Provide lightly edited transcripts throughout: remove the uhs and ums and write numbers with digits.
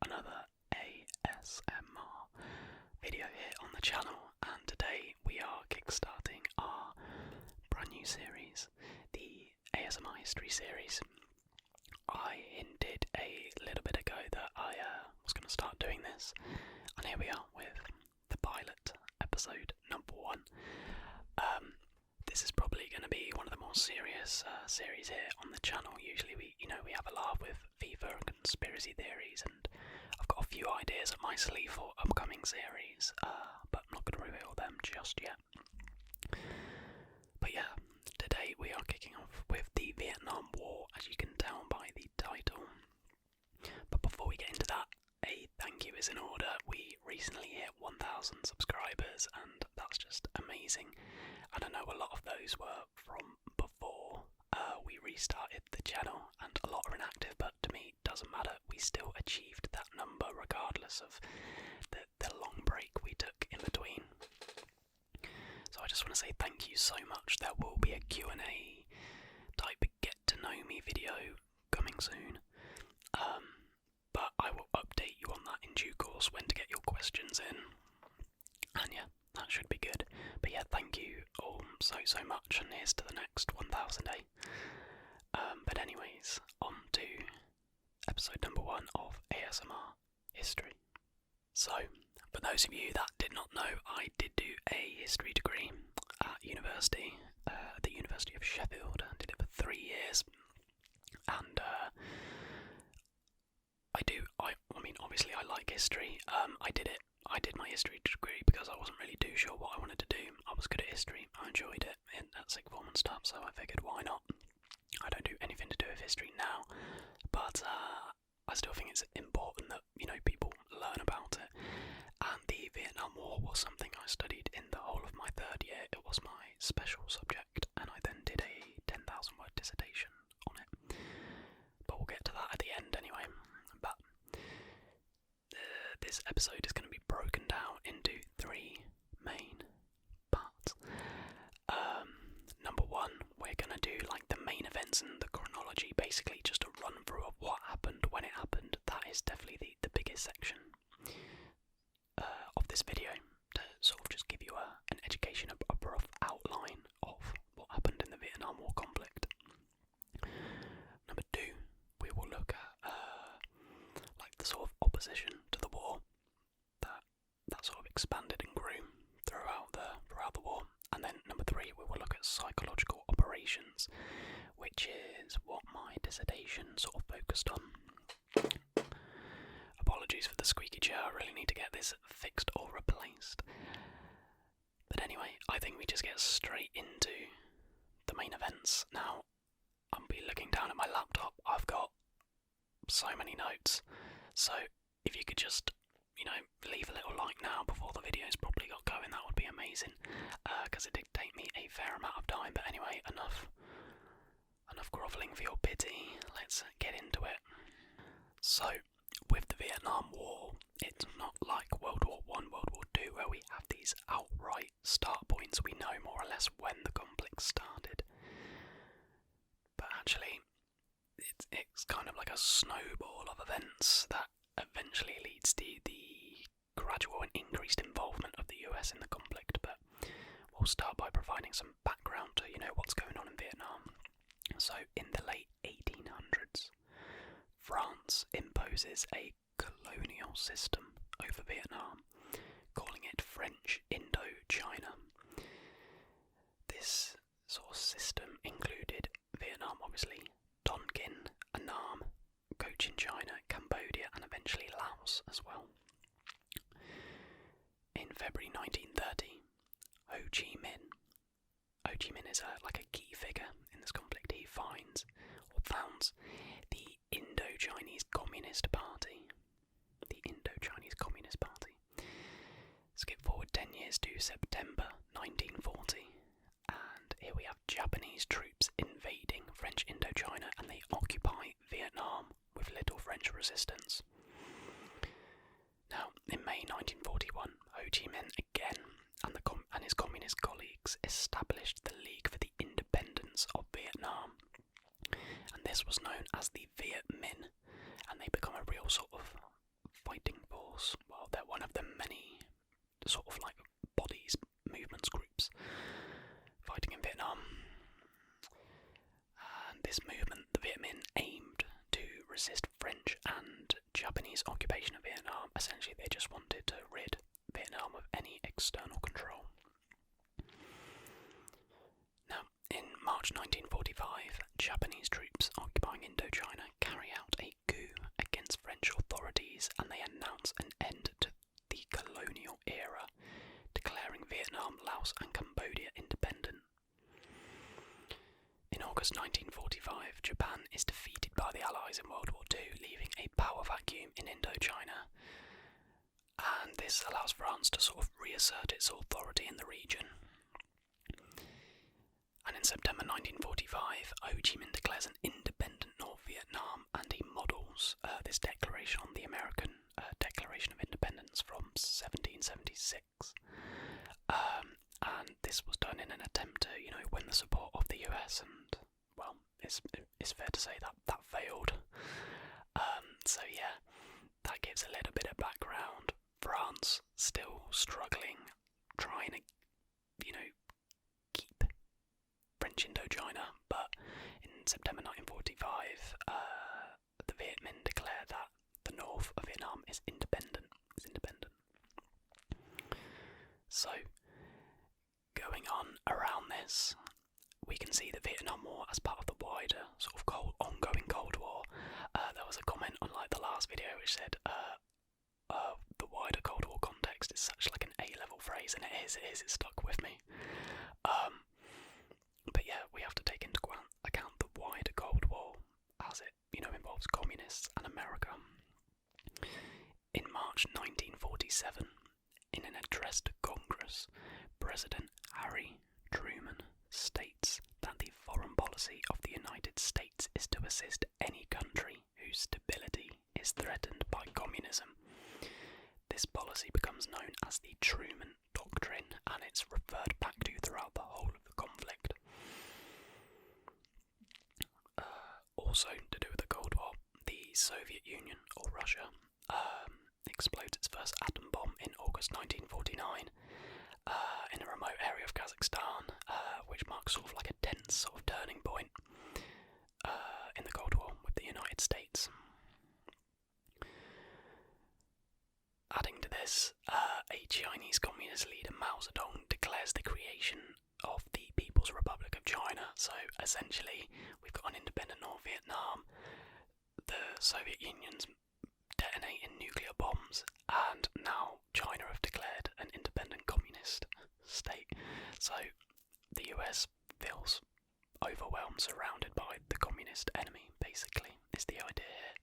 another ASMR video here on the channel, and today we are kickstarting our brand new series, the ASMR History series. I hinted a little bit ago that I was going to start doing this, and here we are with the pilot episode number 1. This is probably going to be one of the more serious series here on the channel. Usually we have a laugh with FIFA and conspiracy theories, and I've got a few ideas up my sleeve for upcoming series, but I'm not going to reveal them just yet. But yeah, today we are kicking off with the Vietnam War, as you can tell by the title. But before we get into that, a thank you is in order. We recently hit 1,000 subscribers, and that's just amazing. And I know a lot of those were from before we restarted the channel, and a lot are inactive, but to me it doesn't matter. We still achieved that number regardless of the long break we took in between. So I just want to say thank you so much. There will be a Q&A type get to know me video coming soon. But I will update you on that in due course when to get your questions in. And yeah, that should be good. But yeah, thank you all so much, and here's to the next 1,000, eh? But anyways, on to episode number 1 of ASMR History. So, for those of you that did not know, I did do a history degree at university, the University of Sheffield. I did it for 3 years, and I mean, obviously I like history. I did my history degree because I wasn't really too sure what I wanted to do. I was good at history, I enjoyed it at sixth form and stuff, so I figured why not. I don't do anything to do with history now, but I still think it's important that, people learn about it. And the Vietnam War was something I studied in the whole of my 3rd year. It was my special subject, and I then did a 10,000 word dissertation on it. But we'll get to that at the end anyway. But this episode is going to be broken down into 3 main parts. Number 1, we're going to do like the main events and the chronology, basically just a run through of what happened when it happened. That is definitely the biggest section of this video, to sort of just give you an education, a rough outline of what happened in the Vietnam War conflict. Number 2, we will look at like the sort of opposition to the war that sort of expanded and grew throughout the war. And then number 3, we will look at psychological operations, which is what my dissertation sort of focused on. Apologies for the squeaky chair, I really need to get this fixed or replaced. But anyway, I think we just get straight into the main events. Now, I'll be looking down at my laptop. I've got so many notes, so if you could just leave a little like now before the video's probably got going, that would be amazing, because it did take me a fair amount of time. But anyway, enough grovelling for your pity, let's get into it. So, with the Vietnam War, it's not like World War I, World War II, where we have these outright start points. We know more or less when the conflict started, but actually it's kind of like a snowball of events that eventually leads to the gradual and increased involvement of the US in the conflict. But we'll start by providing some background to what's going on in Vietnam. So in the late 1800s, France imposes a colonial system over Vietnam, calling it French Indochina. This sort of system included Vietnam, obviously, Tonkin, Annam, Cochin China, Cambodia, and eventually Laos as well. In February 1930, Ho Chi Minh is like a key figure in this conflict. He founds the Indo-Chinese Communist Party. Skip forward 10 years to September 1940, and here we have Japanese troops invading French Indochina, and they occupy Vietnam with little French resistance. Now, in May 1941, Ho Chi Minh again and his communist colleagues established the League for the Independence of Vietnam, and this was known as the Viet Minh, and they become a real sort of fighting force. Well, they're one of the many sort of like bodies, movements, groups fighting in Vietnam. And this movement, the Viet Minh, aimed to resist French and Japanese occupation of Vietnam. Essentially, they just wanted to rid Vietnam of any external control. Now, in March 1945, Japanese troops occupying Indochina carry out a coup against French authorities, and they announce an end to the colonial era, declaring Vietnam, Laos and Cambodia independent. In August 1945, Japan is defeated by the Allies in World War II, leaving a power vacuum in Indochina, and this allows France to sort of reassert its authority in the region. And in September 1945, Ho Chi Minh declares an independent North Vietnam, and he models this declaration on the American Declaration of Independence from 1776. And this was done in an attempt to, win the support of the US, and, well, it's fair to say that failed. So yeah, that gives a little bit of background. France still struggling, trying to, keep French Indochina, but in September 1945, the Viet Minh declared that the north of Vietnam is independent. So, going on around this, we can see the Vietnam War as part of the wider sort of ongoing Cold War. There was a comment on the last video which said the wider Cold War context is such like an A-level phrase, and it stuck with me. But yeah, we have to take into account the wider Cold War as it, involves communists and America. In March 1947, in an address to Congress, President Harry Truman states that the foreign policy of the United States is to assist any country whose stability is threatened by communism. This policy becomes known as the Truman Doctrine, and it's referred back to throughout the whole of the conflict. Also, to do with the Cold War, the Soviet Union, or Russia, explodes its first atom bomb in August 1949 in a remote area of Kazakhstan, which marks sort of like a tense sort of turning point in the Cold War with the United States. Adding to this, a Chinese Communist leader, Mao Zedong, declares the creation of the People's Republic of China. So essentially, we've got an independent North Vietnam, the Soviet Union's detonating nuclear bombs, and now China have declared an independent communist state. So the US feels overwhelmed, surrounded by the communist enemy, basically, is the idea here.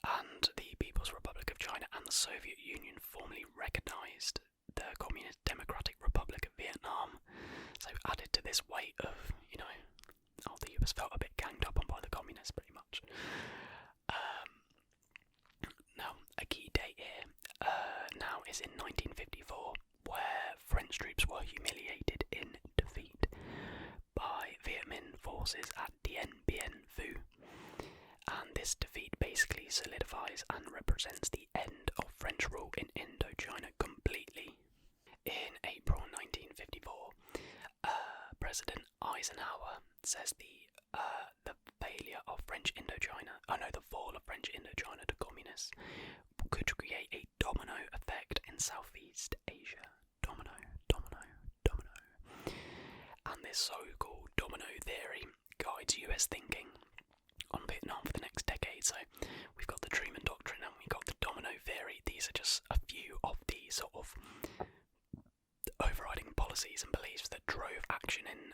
And the People's Republic of China and the Soviet Union formally recognised the Communist Democratic Republic of Vietnam. So added to this weight of, the US felt a bit ganged up on by the communists, pretty much. Now, a key date here now is in 1954, where French troops were humiliated in defeat by Viet Minh forces at Dien Bien Phu. And this defeat basically solidifies and represents the end of French rule in Indochina completely. In April 1954, President Eisenhower says the fall of French Indochina to communists could create a domino effect in Southeast Asia. Domino. And this so-called domino theory guides US thinking on Vietnam for the next decade. So we've got the Truman Doctrine and we've got the domino theory. These are just a few of the sort of overriding policies and beliefs that drove action in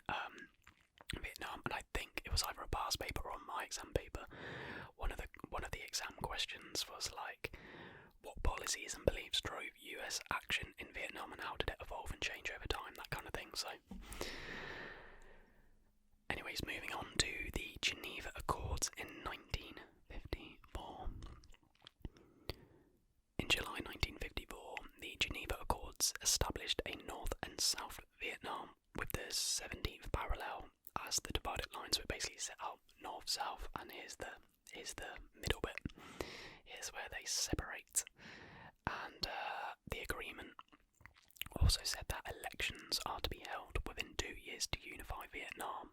Vietnam. And I think it was either a past paper or my exam paper. One of the exam questions was like, what policies and beliefs drove US action in Vietnam and how did it evolve and change over time, that kind of thing. So anyways, moving on to the Geneva Accords in 1954. In July 1954, the Geneva Accords established a North and South Vietnam with the 17th parallel as the divided line. So it basically set out north-south, and here's the middle bit. years where they separate, and the agreement also said that elections are to be held within 2 years to unify Vietnam.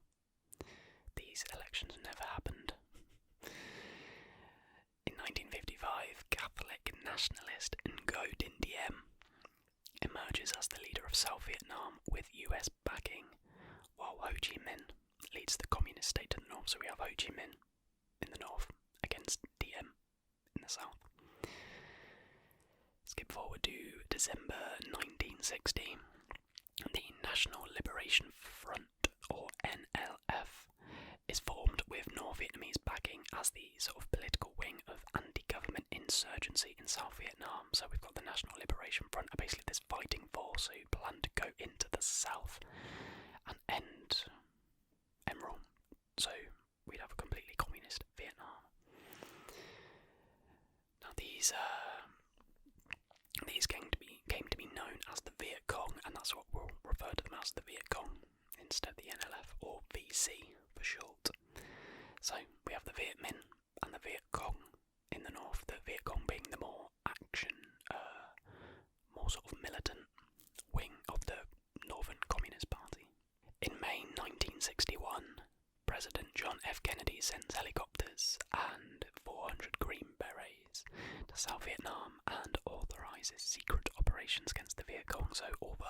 These elections never happened. In 1955, Catholic nationalist Ngo Dinh Diem emerges as the leader of South Vietnam with US backing, while Ho Chi Minh leads the communist state to the north. So we have Ho Chi Minh in the north against Diem in the south. Skip forward to December 1960. The National Liberation Front, or NLF, is formed with North Vietnamese backing as the sort of political wing of anti-government insurgency in South Vietnam. So we've got the National Liberation Front, basically this fighting force who plan to go into the south and end Emerald. So we'd have a completely communist Vietnam. Now these came to be known as the Viet Cong, and that's what we'll refer to them as, the Viet Cong, instead of the NLF, or VC for short. So we have the Viet Minh and the Viet Cong in the north, the Viet Cong being the more more sort of militant wing of the Northern Communist Party. In May 1961, President John F. Kennedy sends helicopters and 400 Green Berets to South Vietnam and authorises secret operations against the Viet Cong. So although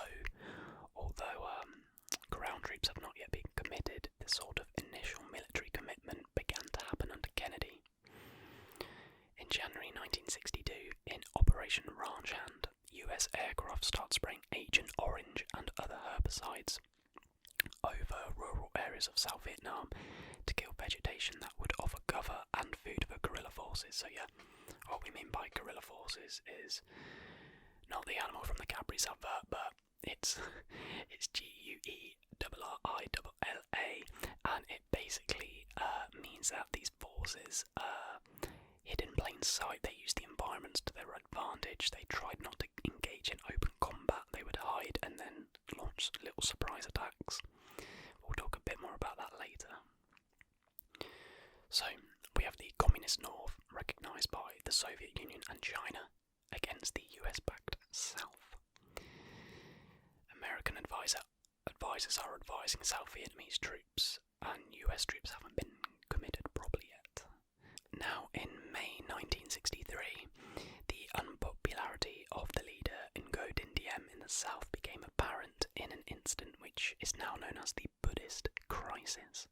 ground troops have not yet been committed, the sort of initial military commitment began to happen under Kennedy. In January 1962, in Operation Ranch Hand, US aircraft start spraying Agent Orange and other herbicides over rural areas of South Vietnam to kill vegetation that would offer cover and food for guerrilla forces. So yeah, what we mean by guerrilla forces is not the animal from the Cadbury's advert, but it's GUERRILLA, and it basically means that these forces hid in plain sight. They used the environments to their advantage. They tried not to engage in open combat. They would hide and then launch little surprise attacks. We'll talk a bit more about that later. So we have the Communist North, recognised by the Soviet Union and China, against the US-backed South. American advisors are advising South Vietnamese troops, and US troops haven't been committed properly yet. Now, in May 1963, the unpopularity of the leader Ngo Dinh Diem in the south became apparent in an incident which is now known as the Buddhist Crisis.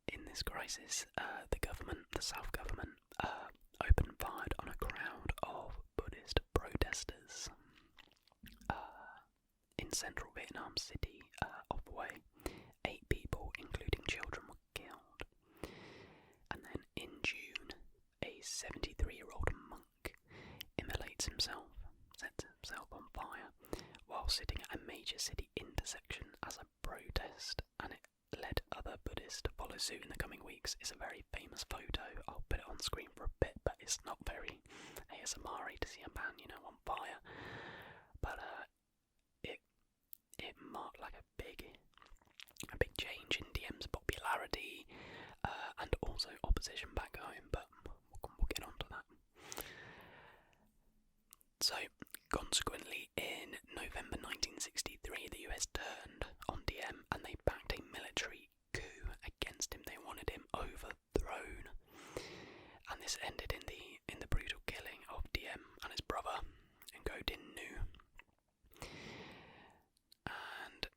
In this crisis, the South government, opened fire on a crowd of Buddhist protesters in central Vietnam city of Hue. 8 people, including children, were killed. And then in June, a 73-year-old monk immolates himself, sets himself on fire, while sitting at a major city intersection as a protest, and it led other Buddhists to follow suit in the coming weeks. It's a very famous photo. I'll put it on screen for a bit, but it's not very ASMR-y to see a man, on fire. But it marked like a big change in Diem's popularity, and also opposition back home, but we'll get on to that. So, consequently, in November 1963, the US turned on Diem and they backed a military coup against him. They wanted him overthrown, and this ended in the brutal killing of Diem and his brother, Ngo Dinh Nhu. And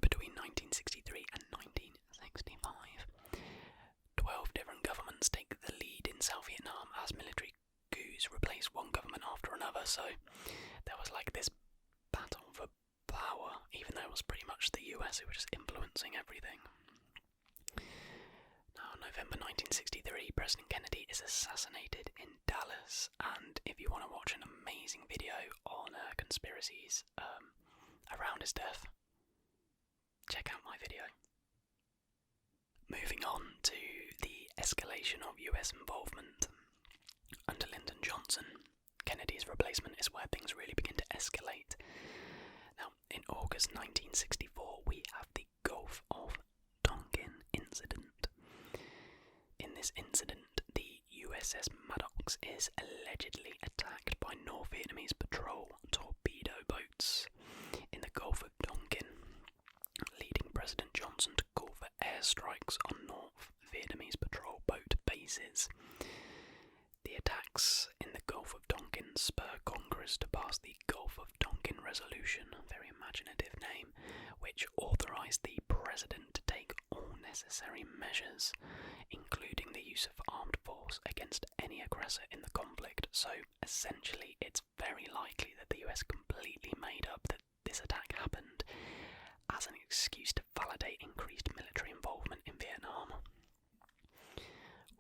between 1963 and 1965, 12 different governments take the lead in South Vietnam as military coups replace one government after another. So there was like this battle for power, even though it was pretty much the US who were just influencing everything. Now, November 1963, President Kennedy is assassinated in Dallas, and if you want to watch an amazing video on conspiracies around his death, check out my video. Moving on to the escalation of US involvement. Under Lyndon Johnson, Kennedy's replacement, is where things really begin to escalate. Now, in August 1964, we have the Gulf of Duncan incident. In this incident, the USS Maddox is allegedly attacked by North Vietnamese patrol torpedo boats in the Gulf of Tonkin, leading President Johnson to call for airstrikes on North Vietnamese patrol boat bases. The attacks in the Gulf of Tonkin spur Congress to pass the Gulf of Tonkin Resolution, very imaginative name, which authorised the President to take all necessary measures, including the use of armed force against any aggressor in the conflict. So essentially it's very likely that the US completely made up that this attack happened as an excuse to validate increased military involvement in Vietnam.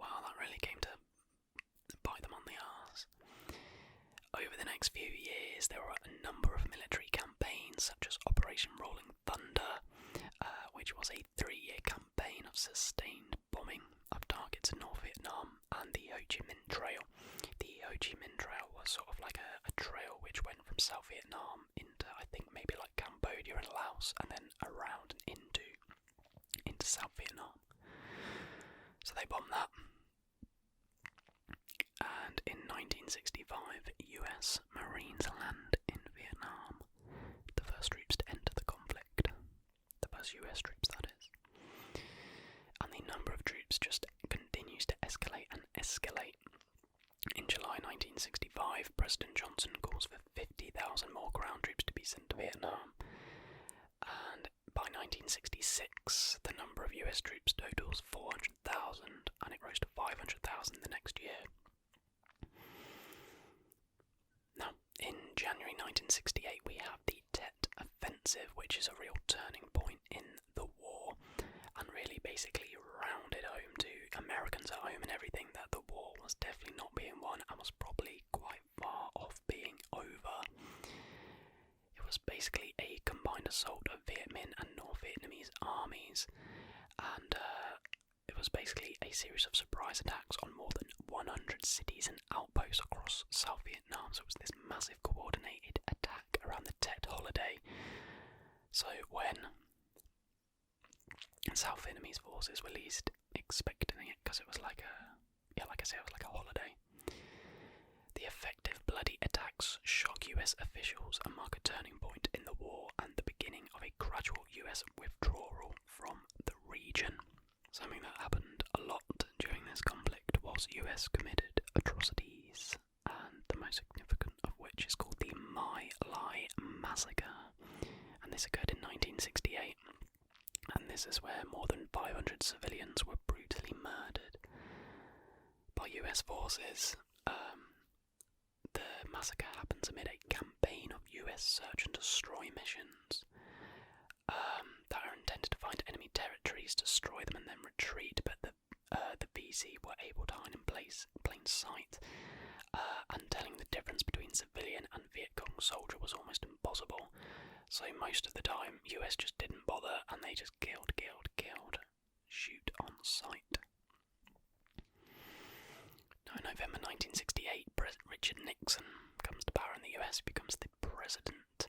Wow, that really came to bite them on the arse. Over the next few years, there were a number of military campaigns, such as Operation Rolling Thunder, which was a 3-year campaign of sustained bombing of targets in North Vietnam, and the Ho Chi Minh Trail. The Ho Chi Minh Trail was sort of like a trail which went from South Vietnam into, I think, maybe like Cambodia and Laos, and then around and into South Vietnam. So they bombed that. And in 1965, US Marines land in Vietnam, the first troops to enter the conflict. The first US troops, that is. And the number of troops just continues to escalate and escalate. In July 1965, President Johnson calls for 50,000 more ground troops to be sent to Vietnam. And by 1966, the number of US troops totals 400,000, and it rose to 500,000 the next year. Now, in January 1968, we have the Tet Offensive, which is a real turning point in the war, and really basically rounded home to Americans at home and everything that the war was definitely not being won and was probably quite far off being over. It was basically a combined assault of Viet Minh and North Vietnamese armies, and it was basically a series of surprise attacks on more than 100 cities and outposts across South Vietnam. So it was this massive coordinated attack around the Tet holiday. So when South Vietnamese forces were least expecting it, because it was like it was like a holiday. The effective bloody attacks shock US officials and mark a turning point in the war and the beginning of a gradual US withdrawal from the region. Something that happened a lot during this conflict was US committed atrocities, and the most significant of which is called the Lai Massacre, and this occurred in 1968, and this is where more than 500 civilians were brutally murdered by US forces. The massacre happens amid a campaign of US search and destroy missions that are intended to find enemy territories, destroy them and then retreat, but the VC were able to hide in plain sight, and telling the difference between civilian and Viet Cong soldier was almost impossible. So most of the time, US just didn't bother, and they just killed, shoot on sight. Now, in November 1968, President Richard Nixon comes to power in the US, becomes the president,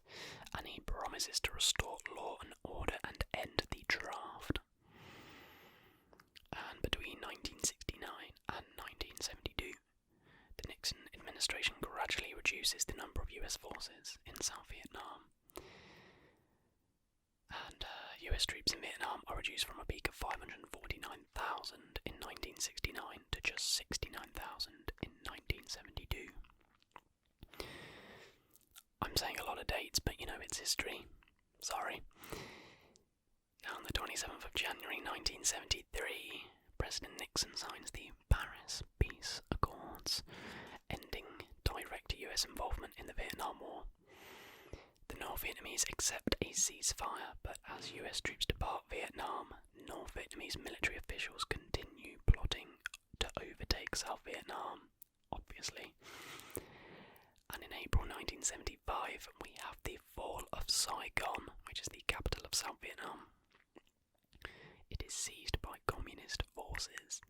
and he promises to restore law and order and end the draft. And between 1969 and 1972, the Nixon administration gradually reduces the number of US forces in South Vietnam. And US troops in Vietnam are reduced from a peak of 549,000 in 1969 to just 69,000 in 1972. I'm saying a lot of dates, but it's history. Sorry. Now, on the 27th of January 1973, President Nixon signs the Paris Peace Accords, ending direct US involvement in the Vietnam War. The North Vietnamese accept a ceasefire, but as US troops depart Vietnam, North Vietnamese military officials continue plotting to overtake South Vietnam, obviously. And in April 1975, we have the fall of Saigon, which is the capital of South Vietnam. It is seized by communist forces,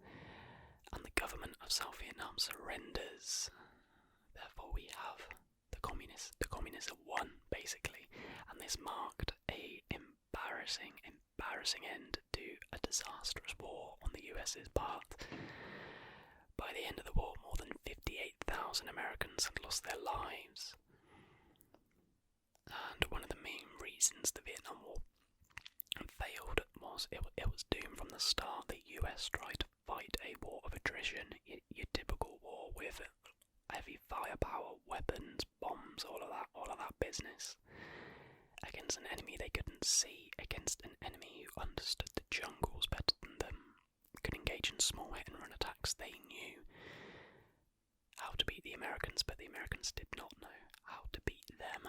and the government of South Vietnam surrenders. Therefore, we have the communists have won, basically, and this marked a embarrassing end to a disastrous war on the US's part. By By the end of the war, more than 58,000 Americans had lost their lives. And one of the main reasons the Vietnam War failed was it was doomed from the start. The US tried to fight a war of attrition, your typical war with heavy firepower, weapons, bombs, all of that business, against an enemy they couldn't see, against an enemy who understood the jungles better than them, could engage in small hit and run attacks. They knew how to beat the Americans, but the Americans did not know how to beat them.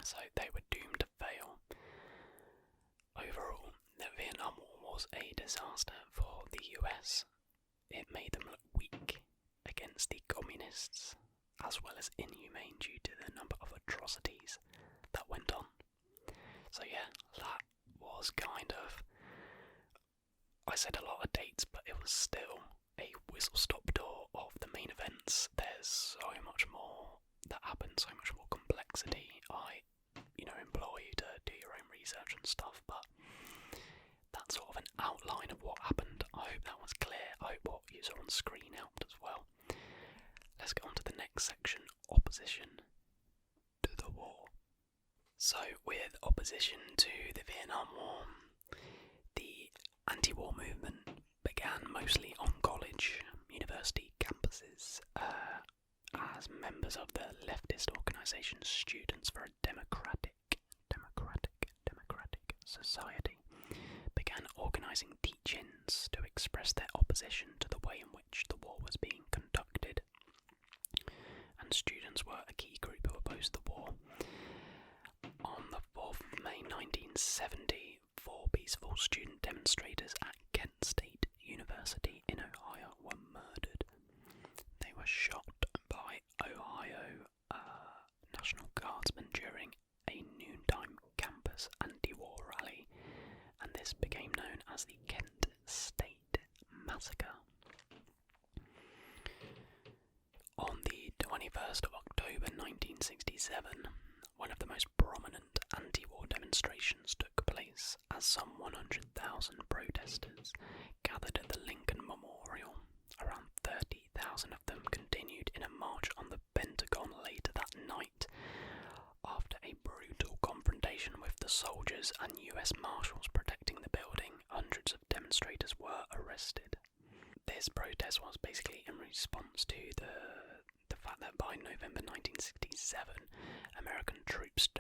So they were doomed to fail. Overall, the Vietnam War was a disaster for the US. It made them look weak against the communists, as well as inhumane due to the number of atrocities that went on. So yeah, that was kind of, I said a lot of dates, but it was still a whistle-stop tour of the main events. There's so much more that happened, so much more complexity. I implore you to do your own research and stuff, but that's sort of an outline of what happened. I hope that was clear. I hope what you saw on screen helped as well. Let's go on to the next section, opposition to the war. So, with opposition to the Vietnam War, the anti-war movement began mostly on college, university campuses, as members of the leftist organisation Students for a Democratic Society began organising teach-ins to express their opposition to the way in which the war was being conducted. And students were a key group who opposed the war. On the 4th of May 1970, 4 peaceful student demonstrators at Kent State University in Ohio were murdered. They were shot by Ohio National Guardsmen during a noontime campus anti-war rally, and this became known as the Kent State Massacre. On the 21st of October 1967, one of the most prominent anti-war demonstrations took place as some 100,000 protesters gathered at the Lincoln Memorial. Around 30,000 of them continued in a march on the Pentagon later that night. After a brutal confrontation with the soldiers and US Marshals protecting the building, hundreds of demonstrators were arrested. This protest was basically in response to the fact that by November 1967, American troops'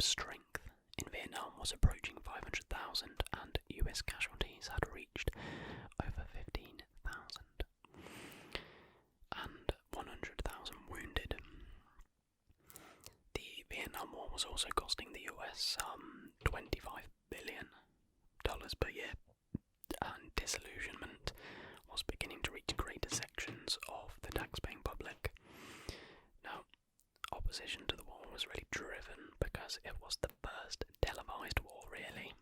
strength in Vietnam was approaching 500,000 and US casualties had reached over 15,000 and 100,000 wounded. The Vietnam War was also costing the US some $25 billion per year, and disillusionment was beginning to reach greater sections of the taxpaying public. Now, opposition to the war was really driven because it was the first televised war, really.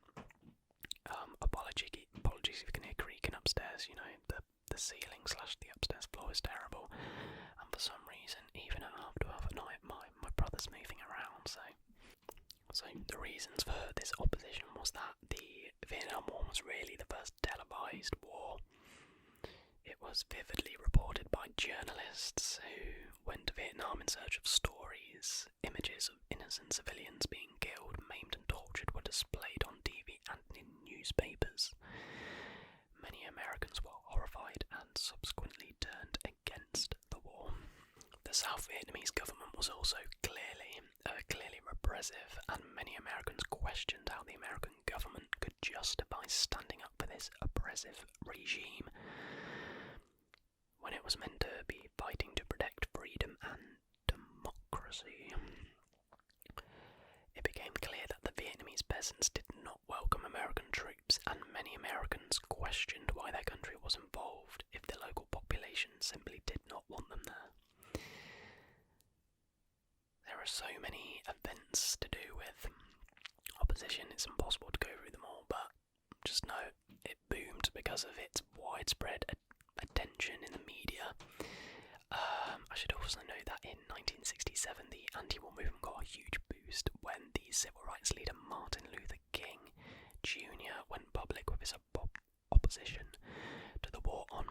Apologies if you can hear creaking upstairs, the ceiling / the upstairs floor is terrible, and for some reason, even at half 12 at night, my brother's moving around, so the reasons for this opposition was that the Vietnam War was really the first televised war. It was vividly reported by journalists who went to Vietnam in search of stories. Images of innocent civilians being killed, maimed and tortured were displayed on TV and in newspapers. Many Americans were horrified and subsequently turned against the war. The South Vietnamese government was also clearly repressive, and many Americans questioned how the American government could justify standing up for this oppressive regime when it was meant to be fighting to protect freedom and democracy. It became clear that the Vietnamese peasants did not welcome American troops, and many Americans questioned why their country was involved if the local population simply did not want them there. There are so many events to do with opposition, it's impossible to go through them all, but just know it boomed because of its widespread attention in the media. I should also know that in 1967 the anti-war movement got a huge boost when the civil rights leader Martin Luther King Jr. went public with his opposition to the war on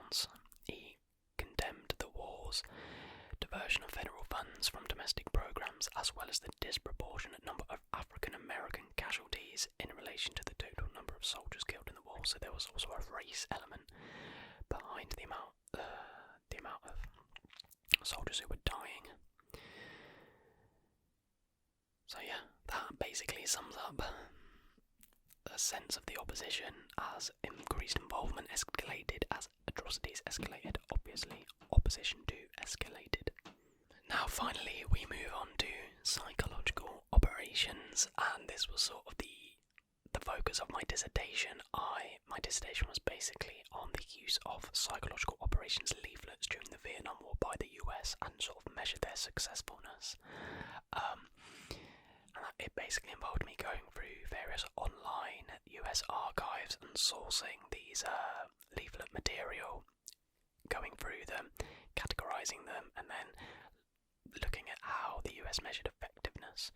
accounts. He condemned the war's diversion of federal funds from domestic programs, as well as the disproportionate number of African American casualties in relation to the total number of soldiers killed in the war. So there was also a race element behind the amount of soldiers who were dying. So yeah, that basically sums up a sense of the opposition as increased involvement escalated, as atrocities escalated. Obviously, opposition too escalated. Now finally we move on to psychological operations, and this was sort of the focus of my dissertation. My dissertation was basically on the use of psychological operations leaflets during the Vietnam War by the US and sort of measure their successfulness. It basically involved me going through various online US archives and sourcing these leaflet material, going through them, categorising them, and then looking at how the US measured effectiveness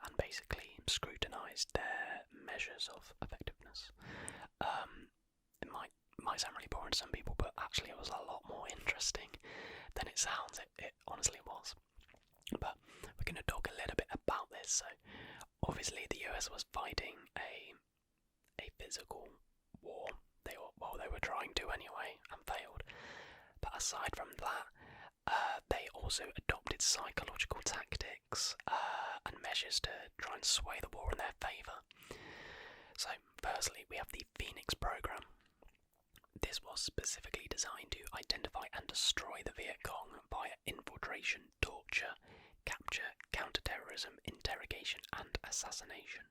and basically scrutinised their measures of effectiveness. It might sound really boring to some people, but actually it was a lot more interesting than it sounds. It honestly was. But we're going to talk a little bit about this. So obviously the US was fighting a physical war. They were trying to anyway, and failed. But aside from that, they also adopted psychological tactics and measures to try and sway the war in their favour. So firstly, we have the Phoenix program. This was specifically designed to identify and destroy the Viet Cong via infiltration, torture, capture, counter-terrorism, interrogation and assassination.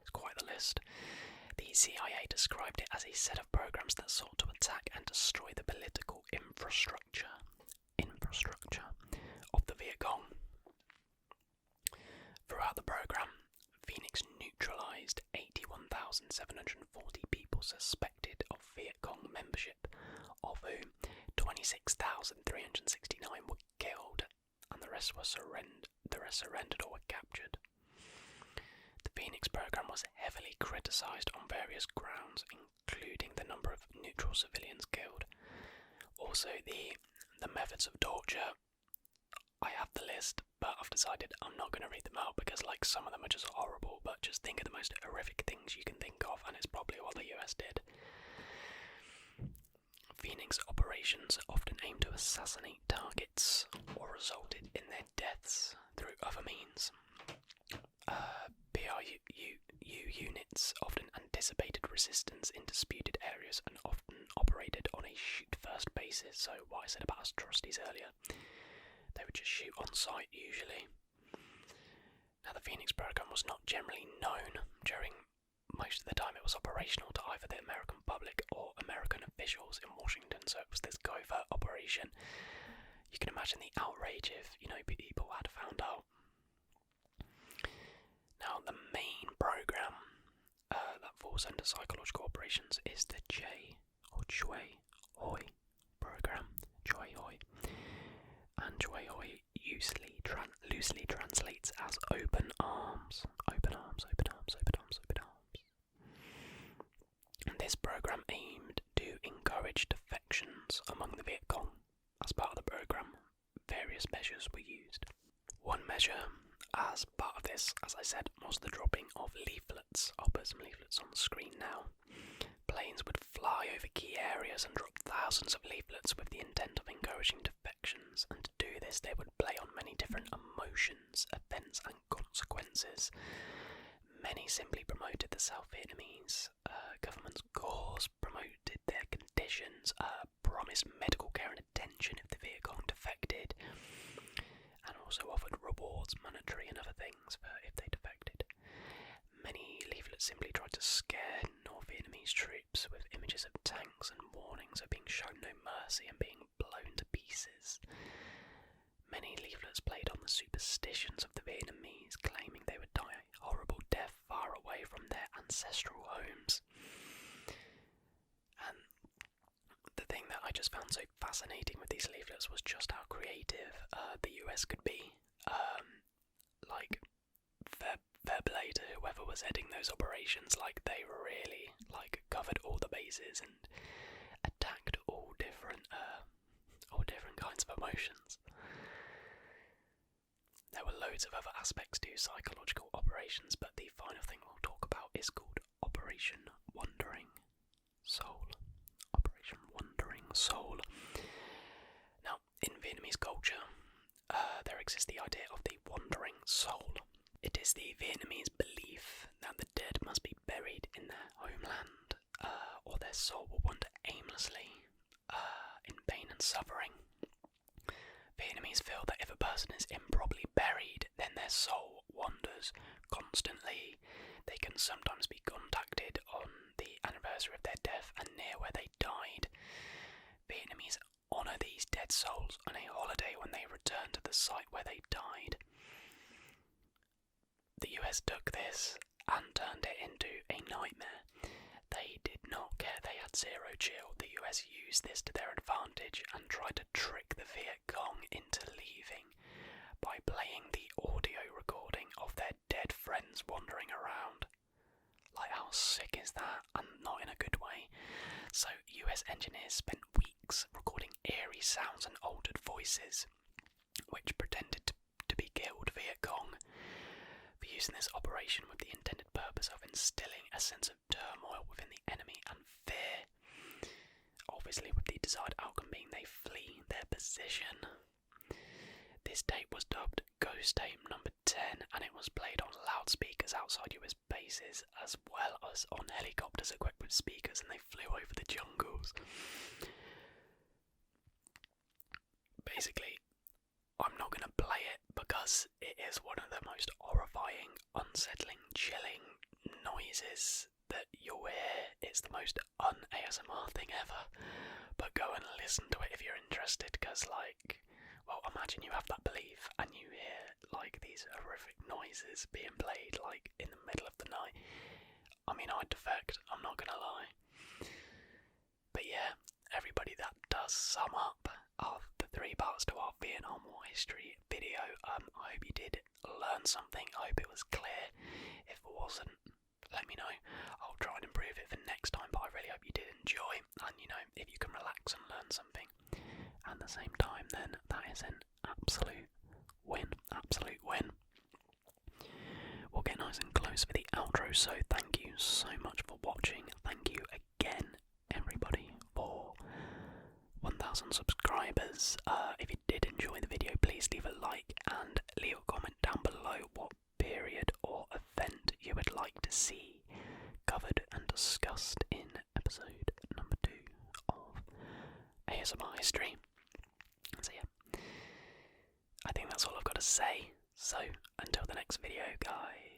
It's quite the list. The CIA described it as a set of programs that sought to attack and destroy the political infrastructure of the Viet Cong. Throughout the program, Phoenix neutralised 81,740 people suspected of Viet Cong membership, of whom 26,369 were killed and the rest surrendered or were captured. The Phoenix program was heavily criticised on various grounds, including the number of neutral civilians killed. Also, the methods of torture. I have the list, but I've decided I'm not going to read them out because, like, some of them are just horrible, but just think of the most horrific things you can think of, and it's probably what the US did. Phoenix operations often aimed to assassinate targets or resulted in their deaths through other means. PRU units often anticipated resistance in disputed areas and often operated on a shoot-first basis. So what I said about atrocities earlier, they would just shoot on sight usually. Now the Phoenix program was not generally known during most of the time it was operational to either the American public or American officials in Washington, so it was this covert operation. You can imagine the outrage if, people had found out. Now the main program that falls under psychological operations is the Choi Hoi program. Choi Hoi. And Choi Hoi loosely translates as open arms. Open arms, open arms, open arms, open arms. And this program aimed to encourage defections among the Viet Cong. As part of the program, various measures were used. One measure as part of this, as I said, was the dropping of leaflets. I'll put some leaflets on the screen now. Planes would fly over key areas and drop thousands of leaflets with the intent of encouraging defections, and to do this they would play on many different emotions, events and consequences. Many simply promoted the South-Vietnamese government's cause, promoted their conditions, promised medical care and attention if the Viet Cong defected, and also offered rewards, monetary and other things, for if they defected. Many leaflets simply tried to scare North Vietnamese troops with images of tanks and warnings of being shown no mercy and being blown to pieces. Many leaflets played on the superstitions of the Vietnamese, claiming they would die a horrible death far away from their ancestral homes. And the thing that I just found so fascinating with these leaflets was just how creative the US could be. Fair play to whoever was heading those operations. They really covered all the bases and attacked all different lots of emotions. There were loads of other aspects to psychological operations, but the final thing we'll talk about is called Operation Wandering Soul. Operation Wandering Soul. Now, in Vietnamese culture, there exists the idea of the wandering soul. It is the Vietnamese belief that the dead must be buried in their homeland, or their soul will wander aimlessly, in pain and suffering. Vietnamese feel that if a person is improperly buried, then their soul wanders constantly. They can sometimes be contacted on the anniversary of their death and near where they died. Vietnamese honour these dead souls on a holiday when they return to the site where they died. The US took this and turned it into a nightmare. They did not care, they had zero chill. The US used this to their advantage and tried to trick the Viet Cong into leaving by playing the audio recording of their dead friends wandering around. Like, how sick is that? And not in a good way. So US engineers spent weeks recording eerie sounds and altered voices, which pretended to be killed Viet Cong, for using this operation with the intended purpose of instilling a sense of turmoil within the enemy and fear. Obviously, with the desired outcome being they flee their position. This tape was dubbed Ghost Tape number 10, and it was played on loudspeakers outside US bases as well as on helicopters equipped with speakers, and they flew over the jungles. Basically, I'm not going to play it because it is one of the most horrifying, unsettling, chilling noises that you'll hear. It's the most un-ASMR thing ever. But go and listen to it if you're interested, because, like, well, imagine you have that belief and you hear, like, these horrific noises being played, like, in the middle of the night. I mean, I'd defect, I'm not gonna lie. But yeah, everybody, that does sum up the 3 parts to our Vietnam War history video. I hope you did learn something. I hope it was clear. If it wasn't, let me know. I'll try and improve it for next time, but I really hope you did enjoy. And, you know, if you can relax and learn something at the same time, then that is an absolute win. Absolute win. We'll get nice and close for the outro, so thank you so much for watching. Thank you again, everybody, for 1,000 subscribers. If you did enjoy the video, please leave a like and leave a comment down below what period or event you would like to see covered and discussed in episode number 2 of ASMR History. So yeah, I think that's all I've got to say. So until the next video, guys.